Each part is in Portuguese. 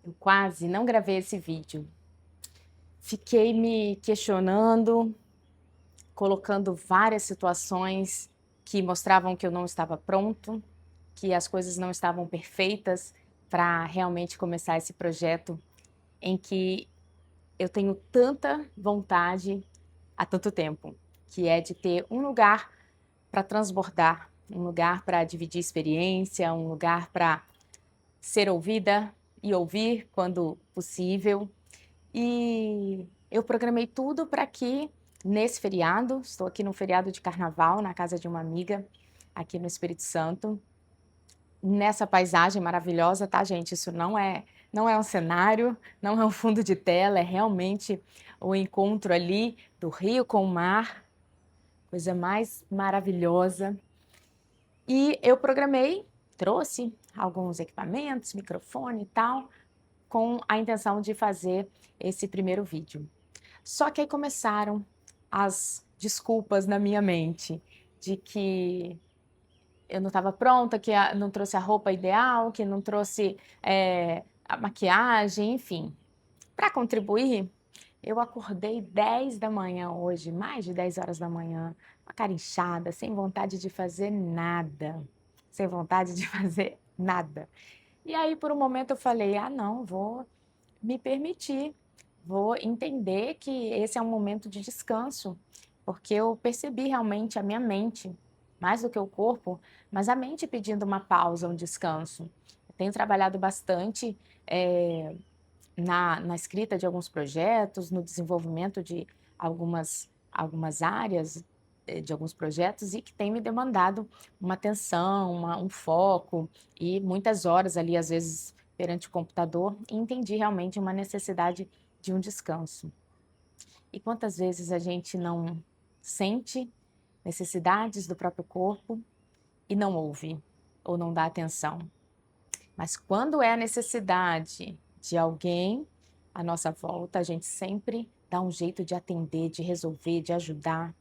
Eu quase não gravei esse vídeo. Fiquei me questionando, colocando várias situações que mostravam que eu não estava pronto, que as coisas não estavam perfeitas para realmente começar esse projeto em que eu tenho tanta vontade há tanto tempo, que é de ter um lugar para transbordar, um lugar para dividir experiência, um lugar para ser ouvida e ouvir quando possível. E eu programei tudo para que nesse feriado, estou aqui no feriado de carnaval, na casa de uma amiga, aqui no Espírito Santo, nessa paisagem maravilhosa, tá, gente? Isso não é um cenário, não é um fundo de tela, é realmente o encontro ali do rio com o mar, coisa mais maravilhosa. E eu programei, trouxe alguns equipamentos, microfone e tal, com a intenção de fazer esse primeiro vídeo. Só que aí começaram as desculpas na minha mente, de que eu não estava pronta, que não trouxe a roupa ideal, que não trouxe a maquiagem, enfim. Para contribuir, eu acordei 10 da manhã hoje, mais de 10 horas da manhã, uma cara inchada, sem vontade de fazer nada, sem vontade de fazer nada. E aí, por um momento, eu falei: ah, não, vou me permitir, vou entender que esse é um momento de descanso, porque eu percebi realmente a minha mente, mais do que o corpo, mas a mente pedindo uma pausa, um descanso. Eu tenho trabalhado bastante na escrita de alguns projetos, no desenvolvimento de algumas áreas de alguns projetos e que tem me demandado uma atenção, um foco e muitas horas ali, às vezes, perante o computador, e entendi realmente uma necessidade de um descanso. E quantas vezes a gente não sente necessidades do próprio corpo e não ouve ou não dá atenção? Mas quando é a necessidade de alguém à nossa volta, a gente sempre dá um jeito de atender, de resolver, de ajudar,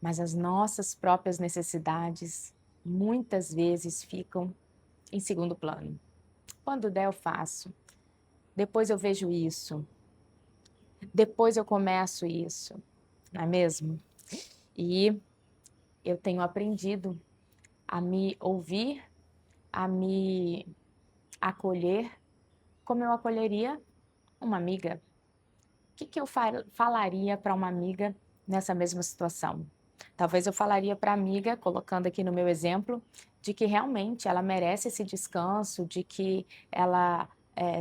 mas as nossas próprias necessidades muitas vezes ficam em segundo plano. Quando der, eu faço. Depois eu vejo isso. Depois eu começo isso, não é mesmo? E eu tenho aprendido a me ouvir, a me acolher, como eu acolheria uma amiga. O que que eu falaria para uma amiga nessa mesma situação? Talvez eu falaria para a amiga, colocando aqui no meu exemplo, de que realmente ela merece esse descanso, de que ela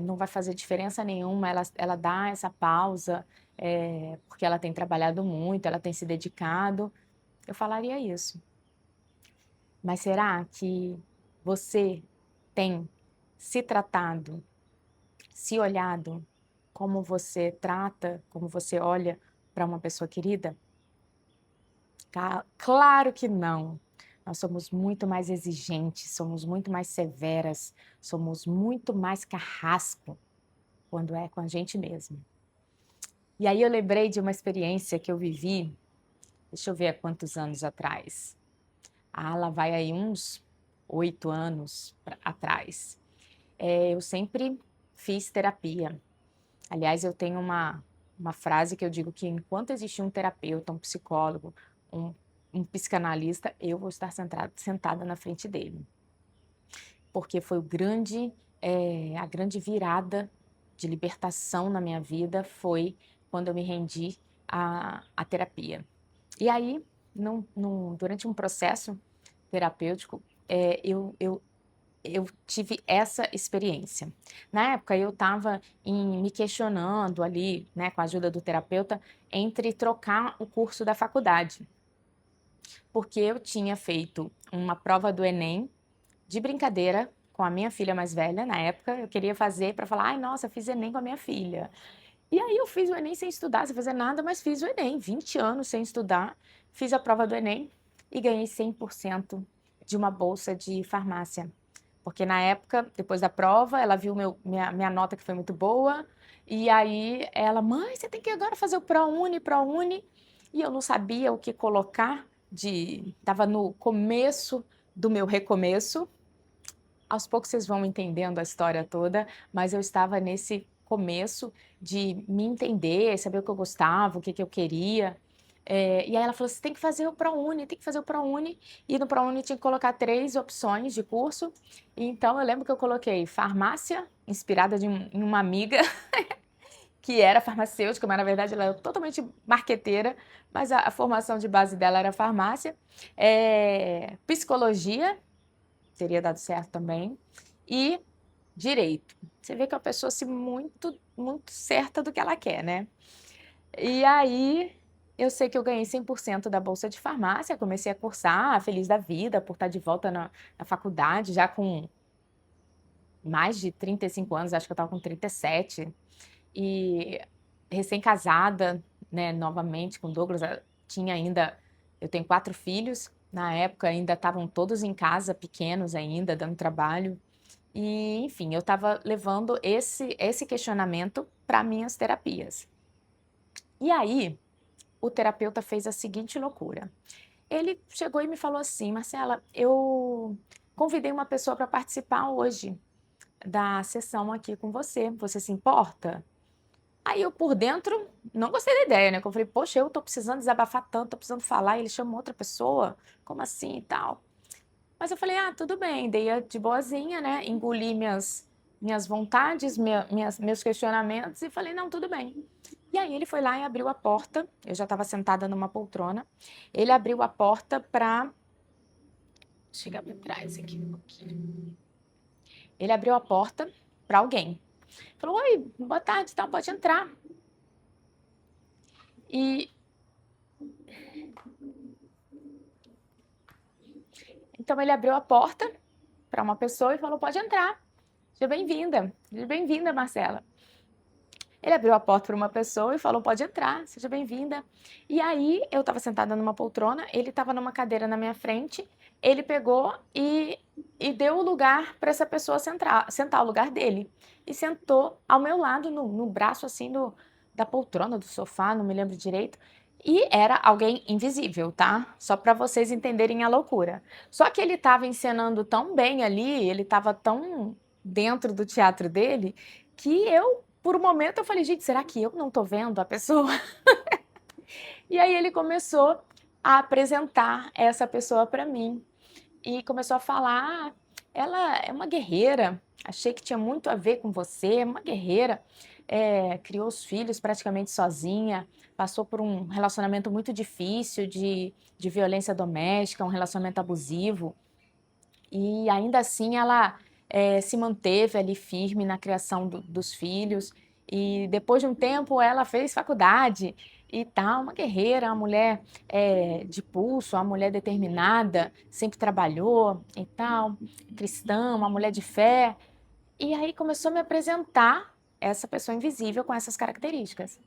não vai fazer diferença nenhuma, ela dá essa pausa, porque ela tem trabalhado muito, ela tem se dedicado. Eu falaria isso. Mas será que você tem se tratado, se olhado como você trata, como você olha para uma pessoa querida? Claro que não. Nós somos muito mais exigentes, somos muito mais severas, somos muito mais carrasco quando é com a gente mesmo. E aí eu lembrei de uma experiência que eu vivi, deixa eu ver há quantos anos atrás. Ah, lá vai aí uns 8 anos atrás. Eu sempre fiz terapia. Aliás, eu tenho uma frase que eu digo que enquanto existir um terapeuta, um psicólogo, um, um psicanalista, eu vou estar sentada na frente dele. Porque foi a grande virada de libertação na minha vida foi quando eu me rendi à terapia. E aí, durante um processo terapêutico, eu tive essa experiência. Na época, eu estava me questionando ali, né, com a ajuda do terapeuta, entre trocar o curso da faculdade, porque eu tinha feito uma prova do Enem de brincadeira com a minha filha mais velha. Na época, eu queria fazer para falar, ai, nossa, fiz Enem com a minha filha. E aí eu fiz o Enem sem estudar, sem fazer nada, mas fiz o Enem, 20 anos sem estudar, fiz a prova do Enem e ganhei 100% de uma bolsa de farmácia. Porque na época, depois da prova, ela viu minha nota que foi muito boa, e aí ela, mãe, você tem que agora fazer o ProUni, ProUni, e eu não sabia o que colocar, estava no começo do meu recomeço, Aos poucos vocês vão entendendo a história toda, mas eu estava nesse começo de me entender, saber o que eu gostava, o que que eu queria. E aí ela falou: "Você tem que fazer o ProUni, tem que fazer o ProUni", e no ProUni tinha que colocar 3 opções de curso, então eu lembro que eu coloquei farmácia, inspirada em uma amiga que era farmacêutica, mas na verdade ela era totalmente marqueteira, mas a formação de base dela era farmácia, psicologia, teria dado certo também, e direito. Você vê que é uma pessoa assim, muito, muito certa do que ela quer, né? E aí eu sei que eu ganhei 100% da bolsa de farmácia, comecei a cursar, feliz da vida por estar de volta na faculdade, já com mais de 35 anos, acho que eu estava com 37, e recém-casada, né, novamente com o Douglas, tinha ainda, eu tenho 4 filhos, na época ainda estavam todos em casa, pequenos ainda, dando trabalho. E, enfim, eu estava levando esse questionamento para minhas terapias. E aí, o terapeuta fez a seguinte loucura. Ele chegou e me falou assim: Marcela, eu convidei uma pessoa para participar hoje da sessão aqui com você. Você se importa? Aí eu, por dentro, não gostei da ideia, né? Que eu falei: poxa, eu tô precisando desabafar tanto, tô precisando falar, e ele chama outra pessoa? Como assim e tal? Mas eu falei: ah, tudo bem, dei a de boazinha, né? Engoli minhas vontades, meus questionamentos e falei: não, tudo bem. E aí ele foi lá e abriu a porta. Eu já estava sentada numa poltrona. Ele abriu a porta para. Chegar para trás aqui um pouquinho. Ele abriu a porta para alguém. Falou: oi, boa tarde, tá, pode entrar. E então ele abriu a porta para uma pessoa e falou: pode entrar. Seja bem-vinda. Seja bem-vinda, Marcela. Ele abriu a porta para uma pessoa e falou: pode entrar, seja bem-vinda. E aí eu estava sentada numa poltrona, ele estava numa cadeira na minha frente, ele pegou e deu o lugar para essa pessoa sentar o lugar dele. E sentou ao meu lado, no braço assim da poltrona, do sofá, não me lembro direito. E era alguém invisível, tá? Só para vocês entenderem a loucura. Só que ele estava encenando tão bem ali, ele estava tão dentro do teatro dele, que eu, por um momento, eu falei: gente, será que eu não tô vendo a pessoa? E aí ele começou a apresentar essa pessoa para mim e começou a falar: ah, ela é uma guerreira, achei que tinha muito a ver com você, é uma guerreira, criou os filhos praticamente sozinha, passou por um relacionamento muito difícil de violência doméstica, um relacionamento abusivo, e ainda assim ela se manteve ali firme na criação dos filhos. E depois de um tempo ela fez faculdade e tal, uma guerreira, uma mulher de pulso, uma mulher determinada, sempre trabalhou e tal, cristã, uma mulher de fé. E aí começou a me apresentar essa pessoa invisível com essas características.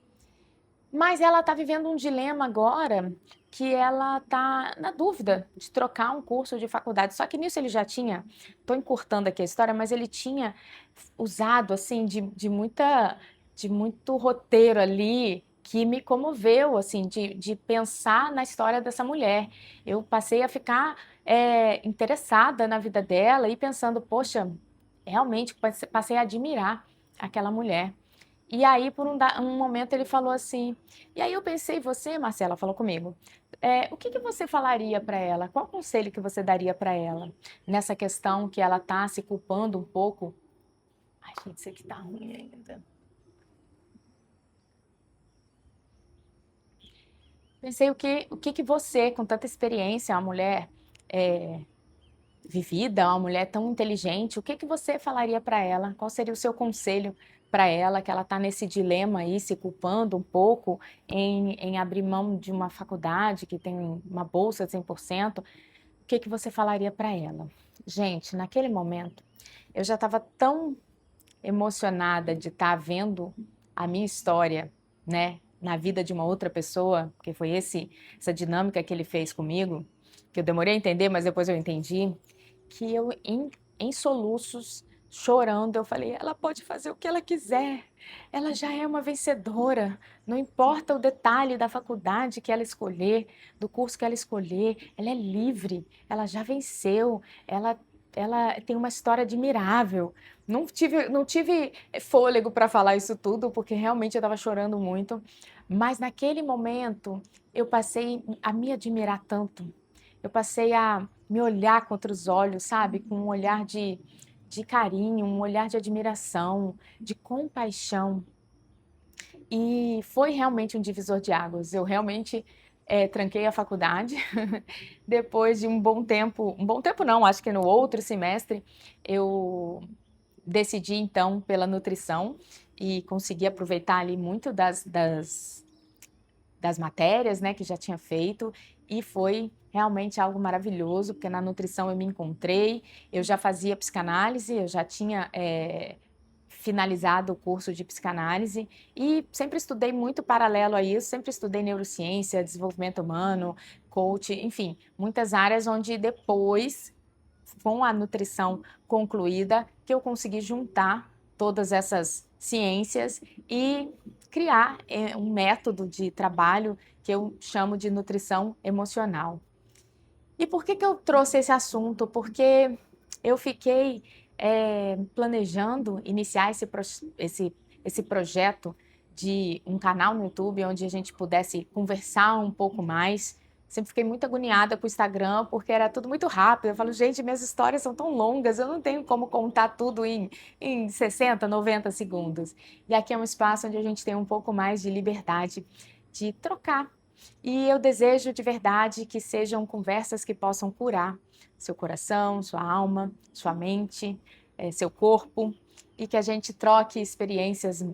Mas ela está vivendo um dilema agora que ela está na dúvida de trocar um curso de faculdade. Só que nisso ele já tinha, estou encurtando aqui a história, mas ele tinha usado assim de muito roteiro ali que me comoveu, assim, de pensar na história dessa mulher. Eu passei a ficar interessada na vida dela e pensando: poxa, realmente passei a admirar aquela mulher. E aí, por um momento, ele falou assim. E aí eu pensei: você, Marcela, falou comigo, o que que você falaria para ela? Qual conselho que você daria para ela nessa questão que ela está se culpando um pouco? Ai, gente, isso aqui tá ruim ainda. Pensei: o que que você, com tanta experiência, uma mulher é, vivida, uma mulher tão inteligente, o que que você falaria para ela? Qual seria o seu conselho para ela, que ela está nesse dilema aí, se culpando um pouco em abrir mão de uma faculdade que tem uma bolsa de 100%? O que que você falaria para ela? Gente, naquele momento, eu já estava tão emocionada de estar vendo a minha história, né, na vida de uma outra pessoa, porque foi essa dinâmica que ele fez comigo, que eu demorei a entender, mas depois eu entendi, que eu, em soluços, chorando, eu falei: ela pode fazer o que ela quiser, ela já é uma vencedora, não importa o detalhe da faculdade que ela escolher, do curso que ela escolher, ela é livre, ela já venceu, ela ela tem uma história admirável. Não tive fôlego para falar isso tudo, porque realmente eu estava chorando muito, mas naquele momento eu passei a me admirar tanto. Eu passei a me olhar com outros olhos, sabe? Com um olhar de carinho, um olhar de admiração, de compaixão. E foi realmente um divisor de águas. Eu realmente tranquei a faculdade. Depois de um bom tempo não, acho que no outro semestre, eu decidi então pela nutrição e consegui aproveitar ali muito das matérias, né, que já tinha feito, e foi realmente algo maravilhoso, porque na nutrição eu me encontrei, eu já fazia psicanálise, eu já tinha finalizado o curso de psicanálise e sempre estudei muito paralelo a isso, sempre estudei neurociência, desenvolvimento humano, coach, enfim, muitas áreas onde depois, com a nutrição concluída, que eu consegui juntar todas essas ciências e criar um método de trabalho que eu chamo de nutrição emocional. E por que eu trouxe esse assunto? Porque eu fiquei planejando iniciar esse projeto de um canal no YouTube onde a gente pudesse conversar um pouco mais. Sempre fiquei muito agoniada com o Instagram, porque era tudo muito rápido. Eu falo, gente, minhas histórias são tão longas, eu não tenho como contar tudo em 60, 90 segundos. E aqui é um espaço onde a gente tem um pouco mais de liberdade de trocar. E eu desejo de verdade que sejam conversas que possam curar seu coração, sua alma, sua mente, seu corpo, e que a gente troque experiências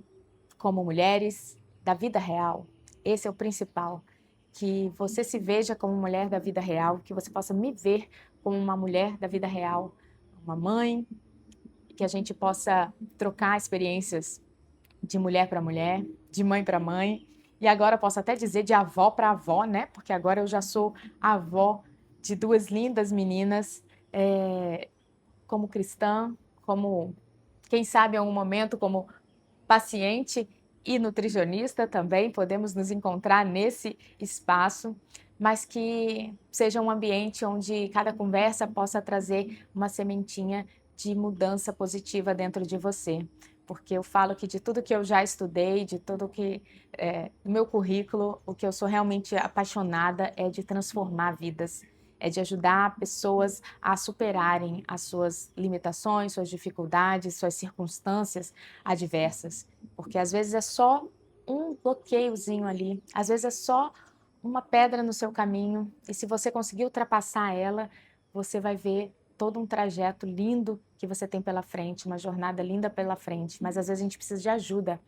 como mulheres da vida real. Esse é o principal. Que você se veja como mulher da vida real, que você possa me ver como uma mulher da vida real, uma mãe, que a gente possa trocar experiências de mulher para mulher, de mãe para mãe, e agora posso até dizer de avó para avó, né? Porque agora eu já sou avó de duas lindas meninas, como cristã, como, quem sabe, em algum momento, como paciente e nutricionista também, podemos nos encontrar nesse espaço, mas que seja um ambiente onde cada conversa possa trazer uma sementinha de mudança positiva dentro de você. Porque eu falo que de tudo que eu já estudei, de tudo que no meu currículo, o que eu sou realmente apaixonada é de transformar vidas, é de ajudar pessoas a superarem as suas limitações, suas dificuldades, suas circunstâncias adversas. Porque às vezes é só um bloqueiozinho ali, às vezes é só uma pedra no seu caminho, e se você conseguir ultrapassar ela, você vai ver todo um trajeto lindo que você tem pela frente, uma jornada linda pela frente. Mas às vezes a gente precisa de ajuda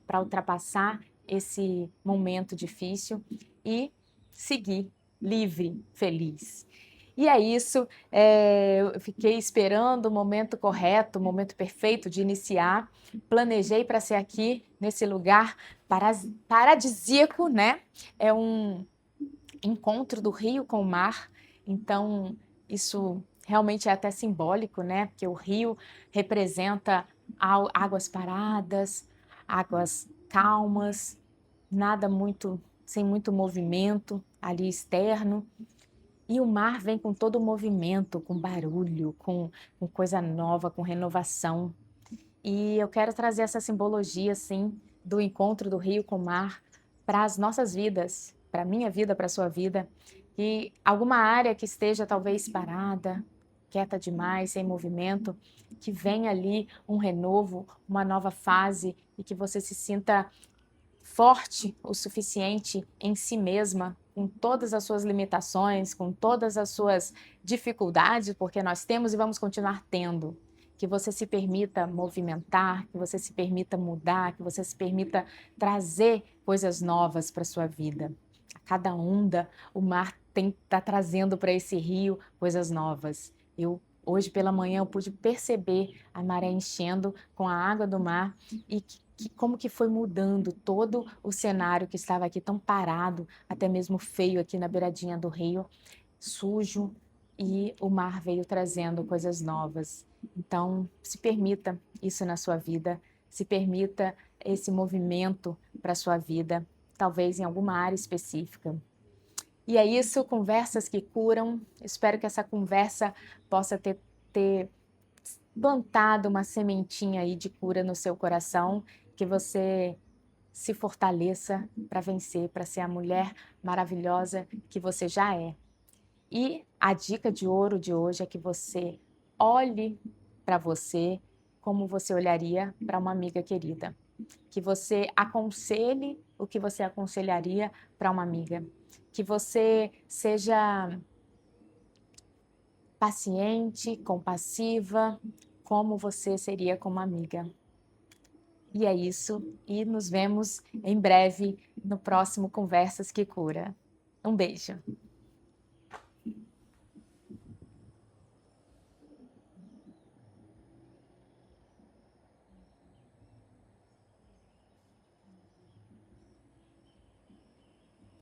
para ultrapassar esse momento difícil e seguir livre, feliz. E é isso, eu fiquei esperando o momento correto, o momento perfeito de iniciar. Planejei para ser aqui, nesse lugar paradisíaco, né? É um encontro do rio com o mar, então isso realmente é até simbólico, né? Porque o rio representa águas paradas, águas calmas, nada muito, sem muito movimento ali externo. E o mar vem com todo o movimento, com barulho, com coisa nova, com renovação. E eu quero trazer essa simbologia, assim, do encontro do rio com o mar para as nossas vidas, para a minha vida, para a sua vida. E alguma área que esteja talvez parada, quieta demais, sem movimento, que venha ali um renovo, uma nova fase e que você se sinta forte o suficiente em si mesma, com todas as suas limitações, com todas as suas dificuldades, porque nós temos e vamos continuar tendo. Que você se permita movimentar, que você se permita mudar, que você se permita trazer coisas novas para a sua vida. A cada onda, o mar está trazendo para esse rio coisas novas. Hoje pela manhã eu pude perceber a maré enchendo com a água do mar e como que foi mudando todo o cenário que estava aqui tão parado, até mesmo feio aqui na beiradinha do rio, sujo, e o mar veio trazendo coisas novas. Então, se permita isso na sua vida, se permita esse movimento para a sua vida, talvez em alguma área específica. E é isso, conversas que curam. Espero que essa conversa possa ter ter plantado uma sementinha aí de cura no seu coração, que você se fortaleça para vencer, para ser a mulher maravilhosa que você já é. E a dica de ouro de hoje é que você olhe para você como você olharia para uma amiga querida. Que você aconselhe o que você aconselharia para uma amiga. Que você seja paciente, compassiva, como você seria com uma amiga. E é isso, e nos vemos em breve no próximo Conversas que Cura. Um beijo!